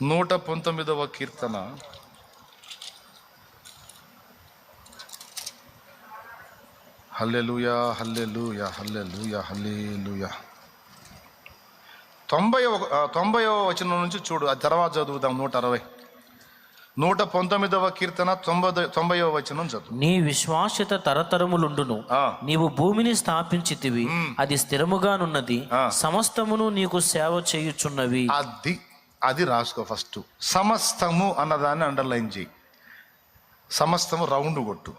119వ కీర్తన 90వ వచనం నుంచి చూడు, ఆ తర్వాత చదువుదాం. 119వ కీర్తన 90వ వచనం చదువు. నీ విశ్వాస్యత తరతరములుండును, నీవు భూమిని స్థాపించితివి, అది స్థిరముగానున్నది, సమస్తమును నీకు సేవ చేయుచున్నవి. అది రాసుకో. ఫస్ట్ సమస్తము అన్నదాన్ని అండర్లైన్ చేయి. సమస్తము రౌండ్ కొట్టు.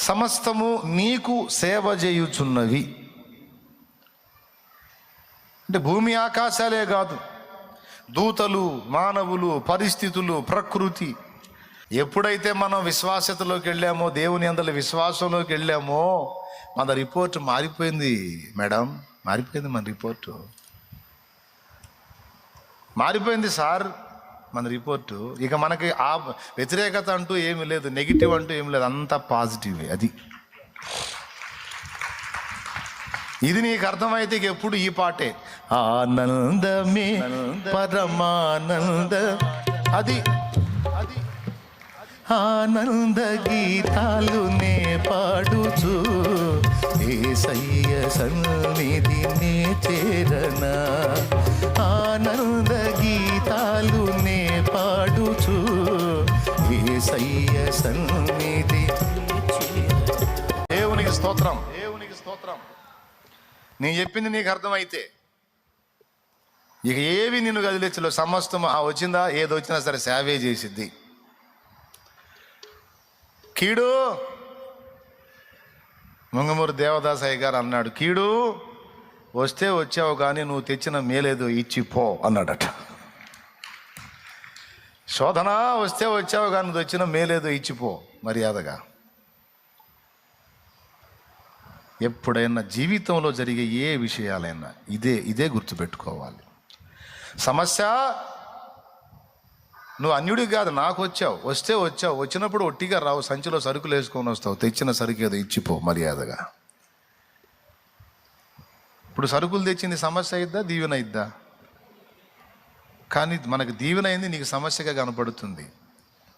సమస్తము నీకు సేవ చేయుచున్నవి అంటే భూమి ఆకాశాలే కాదు, దూతలు, మానవులు, పరిస్థితులు, ప్రకృతి. ఎప్పుడైతే మనం విశ్వాసతలోకి వెళ్ళామో, దేవుని అందరి విశ్వాసంలోకి వెళ్ళామో, మన రిపోర్ట్ మారిపోయింది మేడం. మారిపోయింది మన రిపోర్టు, మారిపోయింది సార్ మన రిపోర్టు. ఇక మనకి ఆ వ్యతిరేకత అంటూ ఏమి లేదు, నెగిటివ్ అంటూ ఏమి లేదు, అంతా పాజిటివే. అది ఇది నీకు అర్థమైతే ఇక ఎప్పుడు ఈ పాటే ఆనందమే పరమానంద. అది ఆనంద గీతాలు నే పాడుచు యేసయ్య సన్నిధి నే చేరనా. ఆనంద గీతాలు నే పాడుచు యేసయ్య సన్నిధి. దేవునికి స్తోత్రం, దేవునికి స్తోత్రం. నేను చెప్పింది నీకు అర్థమైతే ఇక ఏవి నిన్ను కదిలించలో. సమస్తం వచ్చిందా, ఏది వచ్చినా సరే సేవే చేసిద్ది. కీడు ముంగమూరు దేవదాసయ్య గారు అన్నాడు, కీడు వస్తే వచ్చావు కానీ నువ్వు తెచ్చిన మేలేదో ఇచ్చిపో అన్నాడట. శోధన వస్తే వచ్చావు కానీ నువ్వు వచ్చిన మేలేదో ఇచ్చిపో మర్యాదగా. ఎప్పుడైనా జీవితంలో జరిగే ఏ విషయాలైనా ఇదే గుర్తుపెట్టుకోవాలి. సమస్య నువ్వు అన్యుడికి కాదు, నాకు వచ్చావు, వస్తే వచ్చావు, వచ్చినప్పుడు ఒట్టిగా రావు, సంచిలో సరుకులు వేసుకొని వస్తావు, తెచ్చిన సరుకు ఏదో ఇచ్చిపో మర్యాదగా. ఇప్పుడు సరుకులు తెచ్చింది సమస్య అయిద్దా, దీవెన అయిద్దా? కానీ మనకు దీవెన అయింది నీకు సమస్యగా కనపడుతుంది.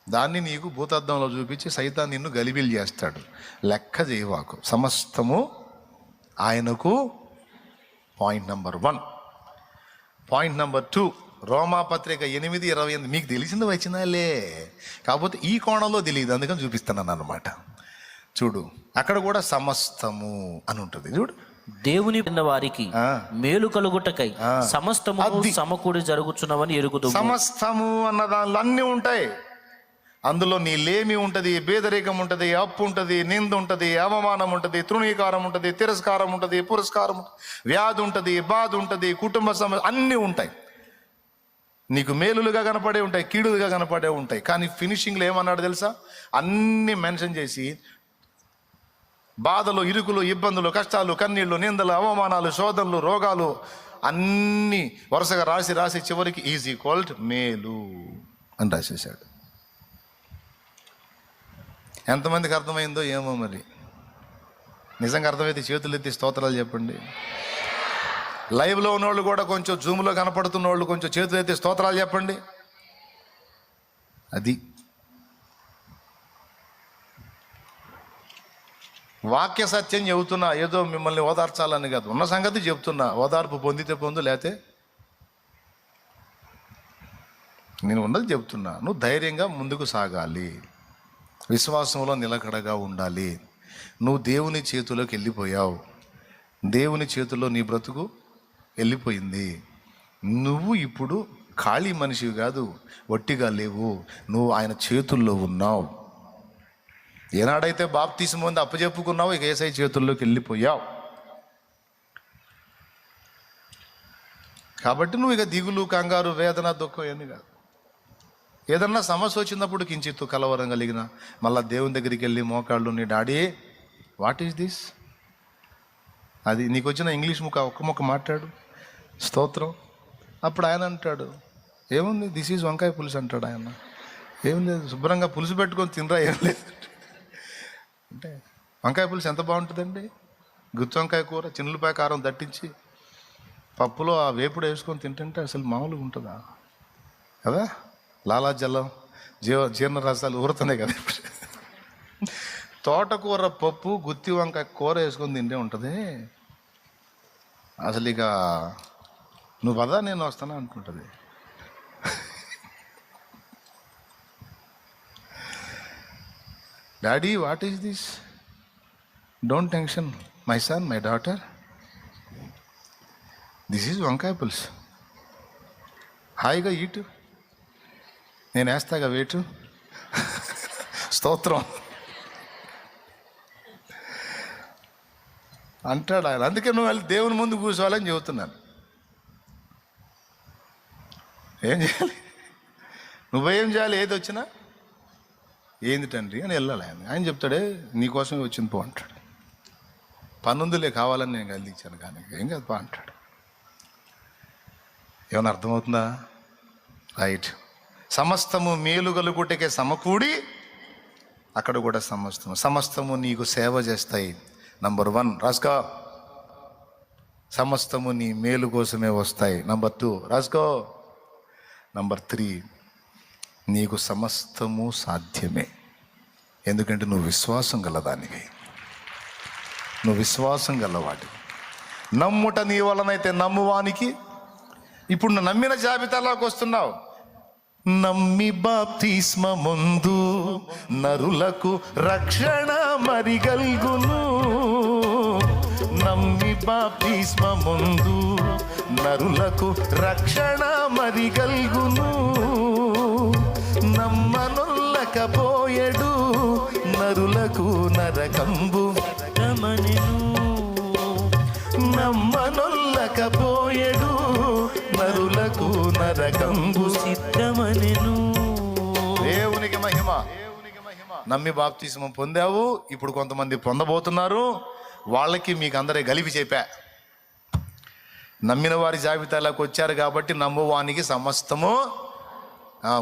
దాన్ని నీకు భూతద్దంలో చూపించి సైతాన్ నిన్ను గలిబిలి చేస్తాడు. లెక్క చేయవాకు, సమస్తము ఆయనకు. Point number 1. పాయింట్ నెంబర్ 2, రోమాపత్రిక 8:28. మీకు తెలిసింది వచ్చిందాలే, కాకపోతే ఈ కోణంలో తెలియదు, అందుకని చూపిస్తున్నాను అన్నమాట. చూడు, అక్కడ కూడా సమస్తము అని ఉంటుంది. చూడు, దేవుని వారికి మేలు కలుగుటకై సమస్తము సమకూడి జరుగుచున్నవని ఎరుగుదు. సమస్తము అన్న దానిలో అన్నీ ఉంటాయి. అందులో నీ లేమి ఉంటుంది, పేదరికం ఉంటుంది, అప్పు ఉంటుంది, నింద ఉంటుంది, అవమానం ఉంటుంది, తృణీకారం ఉంటుంది, తిరస్కారం ఉంటుంది, పురస్కారం, వ్యాధి ఉంటుంది, బాధ ఉంటుంది, కుటుంబ సమస్య అన్నీ ఉంటాయి. నీకు మేలులుగా కనపడే ఉంటాయి, కీడులుగా కనపడే ఉంటాయి. కానీ ఫినిషింగ్లో ఏమన్నాడు తెలుసా? అన్నీ మెన్షన్ చేసి బాధలు, ఇరుకులు, ఇబ్బందులు, కష్టాలు, కన్నీళ్ళు, నిందలు, అవమానాలు, శోధనలు, రోగాలు అన్నీ వరుసగా రాసి చివరికి ఈజ్ ఈక్వల్డ్ మేలు అని రాసేసాడు. ఎంతమందికి అర్థమైందో ఏమో మరి. నిజంగా అర్థమైతే చేతులు ఎత్తి స్తోత్రాలు చెప్పండి. లైవ్లో ఉన్నోళ్ళు కూడా కొంచెం, జూమ్లో కనపడుతున్న వాళ్ళు కొంచెం చేతులు ఎత్తి స్తోత్రాలు చెప్పండి. అది వాక్య సత్యం చెబుతున్నా, ఏదో మిమ్మల్ని ఓదార్చాలని కాదు, ఉన్న సంగతి చెప్తున్నా. ఓదార్పు పొందితే పొందు, లేతే నేను ఉన్నది చెప్తున్నా. నువ్వు ధైర్యంగా ముందుకు సాగాలి, విశ్వాసంలో నిలకడగా ఉండాలి. నువ్వు దేవుని చేతిలోకి వెళ్ళిపోయావు, దేవుని చేతుల్లో నీ బ్రతుకు వెళ్ళిపోయింది. నువ్వు ఇప్పుడు ఖాళీ మనిషివి కాదు, వట్టిగా లేవు, నువ్వు ఆయన చేతుల్లో ఉన్నావు. ఏనాడైతే బాప్తిస్మం పొంది అప్పచెప్పుకున్నావు, ఇక యేసయ్య చేతుల్లోకి వెళ్ళిపోయావు. కాబట్టి నువ్వు ఇక దిగులు, కంగారు, వేదన, దుఃఖం ఏమి కాదు. ఏదన్నా సమస్య వచ్చినప్పుడు కించిత్తు కలవరం కలిగిన మళ్ళా దేవుని దగ్గరికి వెళ్ళి మోకాళ్ళు, నీ డాడీ వాట్ ఈస్ దిస్, అది నీకు వచ్చిన ఇంగ్లీష్ ఒక్క ముక్క మాట్లాడు, స్తోత్రం. అప్పుడు ఆయన అంటాడు, ఏముంది, దిస్ ఈజ్ వంకాయ పులుసు అంటాడు ఆయన. ఏం లేదు, శుభ్రంగా పులుసు పెట్టుకొని తినరా, ఏం లేదు అంటే. వంకాయ పులుసు ఎంత బాగుంటుందండి, గుత్తి వంకాయ కూర చిన్నులపాయ కారం దట్టించి పప్పులో ఆ వేపుడు వేసుకొని తింటుంటే అసలు మామూలుగా ఉంటుందా? కదా, లాలాజలం, జీర్ణరసాలు ఊరుతున్నాయి కదా. తోటకూర పప్పు, గుత్తి వంకాయ కూర వేసుకొని తింటే ఉంటుంది. అసలు ఇక నువ్వు పదా నేను వస్తానా అనుకుంటుంది. Daddy what is this? Don't tension my son, my daughter, this is వంకాయ పులుసు. హాయిగా ఈటు, నేను వేస్తాగా వేటు. స్తోత్రం అంటాడు ఆయన. అందుకే నువ్వు వెళ్ళి దేవుని ముందు కూర్చోవాలని చెబుతున్నాను. ఏం చేయాలి? నువ్వేం చేయాలి? ఏది వచ్చినా ఏంది తండ్రి అని వెళ్ళాలి. ఆయన చెప్తాడే నీకోసమే వచ్చింది పో అంటాడు. పనుందులే కావాలని నేను కలిగించాను కానీ ఏం కాదు పో అంటాడు. ఏమైనా అర్థమవుతుందా? రైట్. సమస్తము మేలు కలుగుటకే సమకూడి, అక్కడ కూడా సమస్తము నీకు సేవ చేస్తాయి. నంబర్ 1 రాసుకో, సమస్తము నీ మేలు కోసమే వస్తాయి. నంబర్ 2 రాసుకో. నంబర్ 3 నీకు సమస్తము సాధ్యమే. ఎందుకంటే నువ్వు విశ్వాసం గలదానివి, నువ్వు విశ్వాసం గలవాడి. నమ్ముట నీ వలనైతే నమ్మువానికి. ఇప్పుడు నువ్వు నమ్మిన జాబితాలోకి వస్తున్నావు. నమ్మి బాప్తిస్మముందు నరులకు రక్షణ మరిగల్గును. నమ్మి బాప్తిస్మముందు నరులకు రక్షణ మరిగల్గును. నమ్మనొల్లకపోయెడు నరులకు నరకంబు గమనెను. నమ్మనొల్లకపోయెడు నరులకు నరకంబు సిద్ధమనెను. దేవునికి మహిమ. నమ్మి బాప్తిస్మం పొందావు. ఇప్పుడు కొంతమంది పొందబోతున్నారు. వాళ్ళకి మీకు అందరే గలిపి చెప్పా. నమ్మిన వారి జాబితాలోకి వచ్చారు కాబట్టి నమ్మువానికి సమస్తము.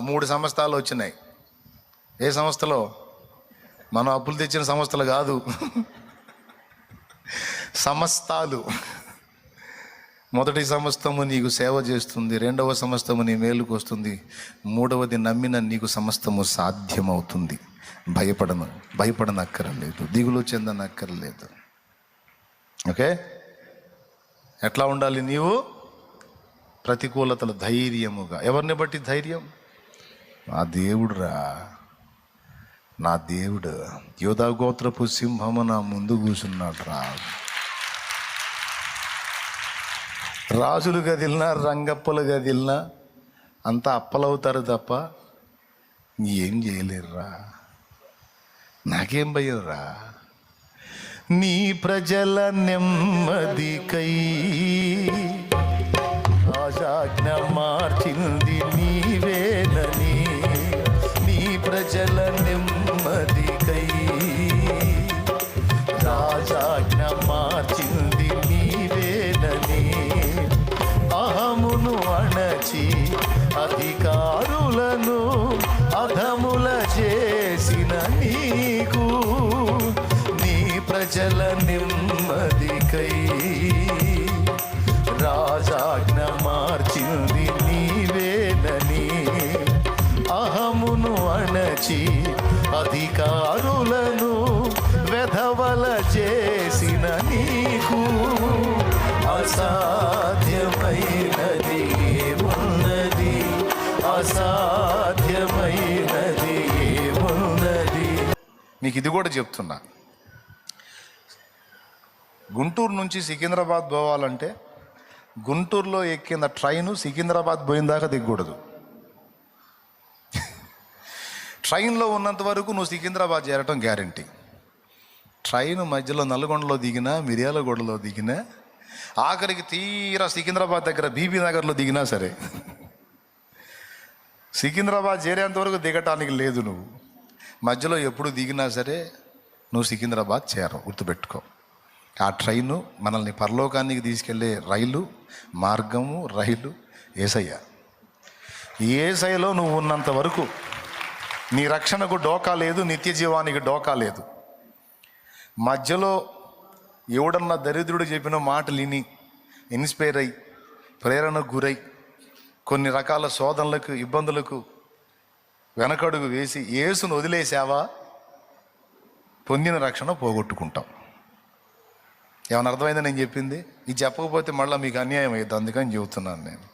3 సంస్థలు వచ్చినాయి. ఏ సంస్థలో? మనం అప్పులు తెచ్చిన సంస్థలు కాదు, సమస్తాలు. మొదటి సమస్తము నీకు సేవ చేస్తుంది, 2వ సమస్తము నీ మేలుకు వస్తుంది, 3వది నమ్మిన నీకు సమస్తము సాధ్యమవుతుంది. భయపడనక్కర్లేదు, దిగులు చెందనక్కర్లేదు. ఓకే, ఎట్లా ఉండాలి నీవు? ప్రతికూలతలు ధైర్యముగా. ఎవరిని బట్టి ధైర్యం? నా దేవుడురా, నా దేవుడు. యోధా గోత్రపు సింహము నా ముందు కూర్చున్నాడు రా. రాజులు గదిలినా, రంగప్పలు గదిలినా అంతా అప్పలవుతారు తప్ప ఏం చేయలేరురా. నాకేం భయం రా. నీ ప్రజల నెమ్మదికై రాజాజ్ఞ మార్చింది నీవేనని. నీ ప్రజల నెమ్మదికై రాజాజ్ఞ మార్చింది నీవేనని. అహమును అణచి అధికారులను అధముల చేసిన నీకు, నీ ప్రజల నెమ్మదికై రాజాజ్ఞ మార్చింది నీవేనని. అహమును అణచి అధికారులను వెధవల చేసిన నీకు, అసాధ్యమైనది ఏమున్నది? అసాధ్యమైనది ఏమున్నది? నీకు ఇది కూడా చెప్తున్నా. గుంటూరు నుంచి సికింద్రాబాద్ పోవాలంటే గుంటూరులో ఎక్కిన ట్రైను సికింద్రాబాద్ పోయిందాకా దిగకూడదు. ట్రైన్లో ఉన్నంత వరకు నువ్వు సికింద్రాబాద్ చేరటం గ్యారంటీ. ట్రైన్ మధ్యలో నల్గొండలో దిగినా, మిర్యాలగూడలో దిగినా, ఆఖరికి తీరా సికింద్రాబాద్ దగ్గర బీబీ నగర్లో దిగినా సరే, సికింద్రాబాద్ చేరేంత వరకు దిగటానికి లేదు. నువ్వు మధ్యలో ఎప్పుడు దిగినా సరే నువ్వు సికింద్రాబాద్ చేరవు, గుర్తుపెట్టుకో. ఆ ట్రైను మనల్ని పరలోకానికి తీసుకెళ్లే రైలు మార్గము, రైలు యేసయ్య. యేసయ్యలో నువ్వు ఉన్నంత వరకు నీ రక్షణకు డోకా లేదు, నిత్య జీవానికి డోకా లేదు. మధ్యలో ఎవడన్నా దరిద్రుడు చెప్పిన మాటలు విని ఇన్స్పైర్ అయ్యి, ప్రేరణకు గురై కొన్ని రకాల శోధనలకు, ఇబ్బందులకు వెనకడుగు వేసి యేసును వదిలేసావా, పొందిన రక్షణ పోగొట్టుకుంటాం. ఏమైనా అర్థమైందని నేను చెప్పింది? ఇది చెప్పకపోతే మళ్ళీ మీకు అన్యాయం అవుతుంది, అందుకని చెబుతున్నాను నేను.